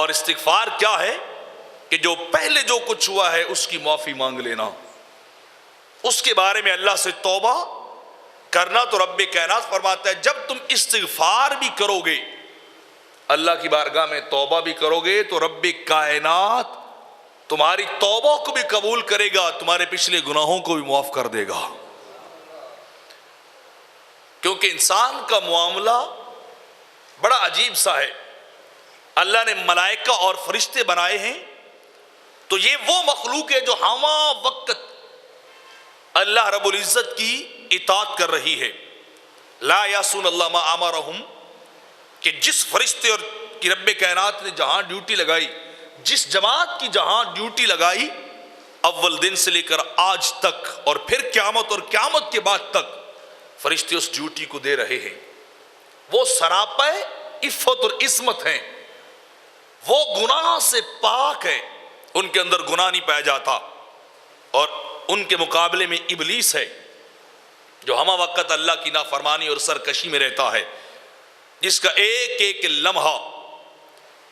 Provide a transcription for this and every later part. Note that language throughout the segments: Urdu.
اور استغفار کیا ہے کہ جو پہلے جو کچھ ہوا ہے اس کی معافی مانگ لینا، اس کے بارے میں اللہ سے توبہ کرنا۔ تو رب کائنات فرماتا ہے جب تم استغفار بھی کرو گے، اللہ کی بارگاہ میں توبہ بھی کرو گے، تو رب کائنات تمہاری توبہ کو بھی قبول کرے گا، تمہارے پچھلے گناہوں کو بھی معاف کر دے گا۔ کیونکہ انسان کا معاملہ بڑا عجیب سا ہے۔ اللہ نے ملائکہ اور فرشتے بنائے ہیں تو یہ وہ مخلوق ہے جو ہمہ وقت اللہ رب العزت کی اطاعت کر رہی ہے۔ لا یعصون اللہ ما امرہم، کہ جس فرشتے اور کی رب کائنات نے جہاں ڈیوٹی لگائی، جس جماعت کی جہاں ڈیوٹی لگائی، اول دن سے لے کر آج تک اور پھر قیامت اور قیامت کے بعد تک فرشتے اس ڈیوٹی کو دے رہے ہیں۔ وہ سراپا عفت اور عصمت ہیں، وہ گناہ سے پاک ہے، ان کے اندر گناہ نہیں پایا جاتا۔ اور ان کے مقابلے میں ابلیس ہے جو ہمہ وقت اللہ کی نافرمانی اور سرکشی میں رہتا ہے، جس کا ایک ایک لمحہ،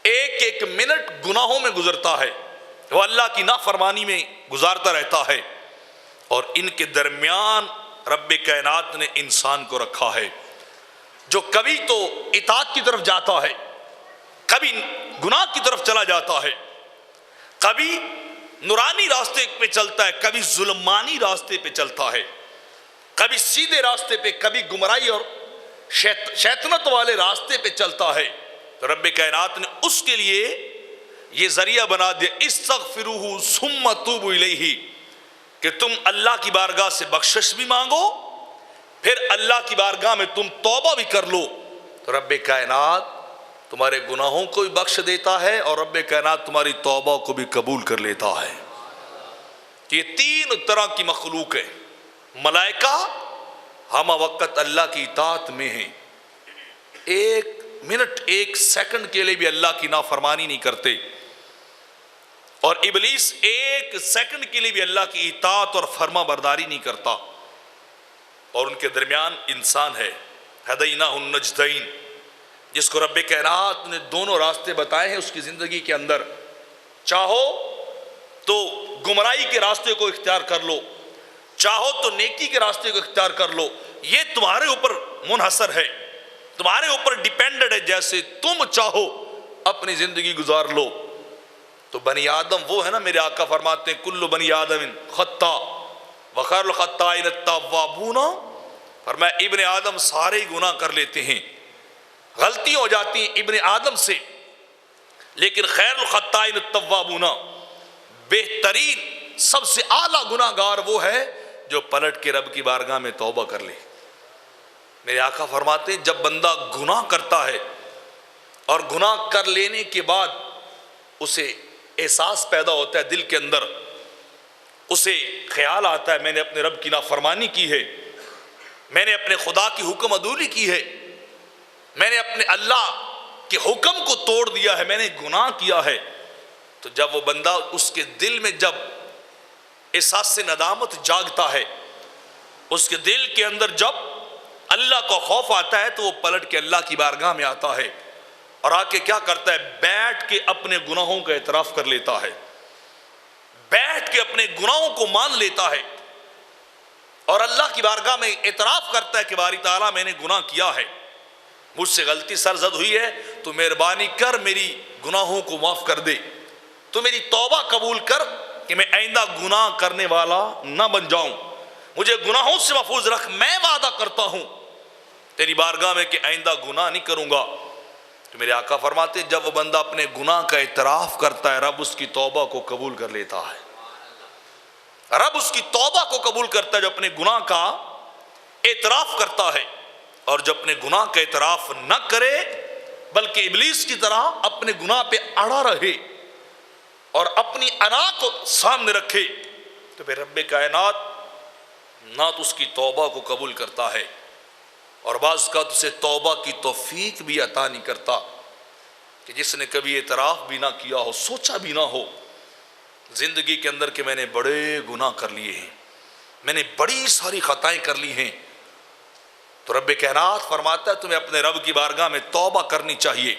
ایک ایک منٹ گناہوں میں گزرتا ہے، وہ اللہ کی نافرمانی میں گزارتا رہتا ہے۔ اور ان کے درمیان رب کائنات نے انسان کو رکھا ہے جو کبھی تو اطاعت کی طرف جاتا ہے، کبھی گناہ کی طرف چلا جاتا ہے، کبھی نورانی راستے پہ چلتا ہے، کبھی ظلمانی راستے پہ چلتا ہے، کبھی سیدھے راستے پہ، کبھی گمراہی اور شیطنت والے راستے پہ چلتا ہے۔ تو رب کائنات نے اس کے لیے یہ ذریعہ بنا دیا، استغفروہ ثم توبوا الیہ، کہ تم اللہ کی بارگاہ سے بخشش بھی مانگو، پھر اللہ کی بارگاہ میں تم توبہ بھی کر لو، تو رب کائنات تمہارے گناہوں کو بھی بخش دیتا ہے اور رب کائنات تمہاری توبہ کو بھی قبول کر لیتا ہے۔ یہ تین طرح کی مخلوق ہے۔ ملائکہ ہمہ وقت اللہ کی اطاعت میں ہیں، ایک منٹ ایک سیکنڈ کے لیے بھی اللہ کی نافرمانی نہیں کرتے، اور ابلیس ایک سیکنڈ کے لیے بھی اللہ کی اطاعت اور فرما برداری نہیں کرتا۔ اور ان کے درمیان انسان ہے، ہدیناہ النجدین، جس کو رب کائنات نے دونوں راستے بتائے ہیں اس کی زندگی کے اندر۔ چاہو تو گمراہی کے راستے کو اختیار کر لو، چاہو تو نیکی کے راستے کو اختیار کر لو، یہ تمہارے اوپر منحصر ہے، تمہارے اوپر ڈیپینڈڈ ہے، جیسے تم چاہو اپنی زندگی گزار لو۔ تو بنی آدم وہ ہے نا، میرے آقا فرماتے ہیں کل بنی آدم خطا وخیر الخطائین التوابون، فرمایا ابن آدم سارے ہی گناہ کر لیتے ہیں، غلطی ہو جاتی ہیں ابن آدم سے، لیکن خیر الخطائین التوابون، بہترین سب سے اعلیٰ گناہ گار وہ ہے جو پلٹ کے رب کی بارگاہ میں توبہ کر لے۔ میرے آقا فرماتے ہیں جب بندہ گناہ کرتا ہے اور گناہ کر لینے کے بعد اسے احساس پیدا ہوتا ہے دل کے اندر، اسے خیال آتا ہے میں نے اپنے رب کی نافرمانی کی ہے، میں نے اپنے خدا کی حکم عدولی کی ہے، میں نے اپنے اللہ کے حکم کو توڑ دیا ہے، میں نے گناہ کیا ہے، تو جب وہ بندہ اس کے دل میں جب احساس سے ندامت جاگتا ہے، اس کے دل کے اندر جب اللہ کا خوف آتا ہے، تو وہ پلٹ کے اللہ کی بارگاہ میں آتا ہے اور آ کے کیا کرتا ہے، بیٹھ کے اپنے گناہوں کا اعتراف کر لیتا ہے، بیٹھ کے اپنے گناہوں کو مان لیتا ہے اور اللہ کی بارگاہ میں اعتراف کرتا ہے کہ باری تعالیٰ میں نے گناہ کیا ہے، مجھ سے غلطی سرزد ہوئی ہے، تو مہربانی کر میری گناہوں کو معاف کر دے، تو میری توبہ قبول کر کہ میں آئندہ گناہ کرنے والا نہ بن جاؤں، مجھے گناہوں سے محفوظ رکھ، میں وعدہ کرتا ہوں تیری بارگاہ میں کہ آئندہ گناہ نہیں کروں گا۔ تو میرے آقا فرماتے ہیں جب وہ بندہ اپنے گناہ کا اعتراف کرتا ہے، رب اس کی توبہ کو قبول کر لیتا ہے، رب اس کی توبہ کو قبول کرتا ہے جو اپنے گناہ کا اعتراف کرتا ہے، اور جب اپنے گناہ کا اعتراف نہ کرے بلکہ ابلیس کی طرح اپنے گناہ پہ اڑا رہے اور اپنی انا کو سامنے رکھے، تو پھر رب کائنات نہ تو اس کی توبہ کو قبول کرتا ہے اور بعض کا اسے توبہ کی توفیق بھی عطا نہیں کرتا، کہ جس نے کبھی اعتراف بھی نہ کیا ہو، سوچا بھی نہ ہو زندگی کے اندر کہ میں نے بڑے گناہ کر لیے ہیں، میں نے بڑی ساری خطائیں کر لی ہیں، تو رب کائنات فرماتا ہے تمہیں اپنے رب کی بارگاہ میں توبہ کرنی چاہیے۔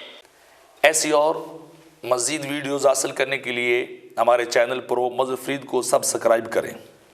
ایسی اور مزید ویڈیوز حاصل کرنے کے لیے ہمارے چینل پرو مظفر فرید کو سبسکرائب کریں۔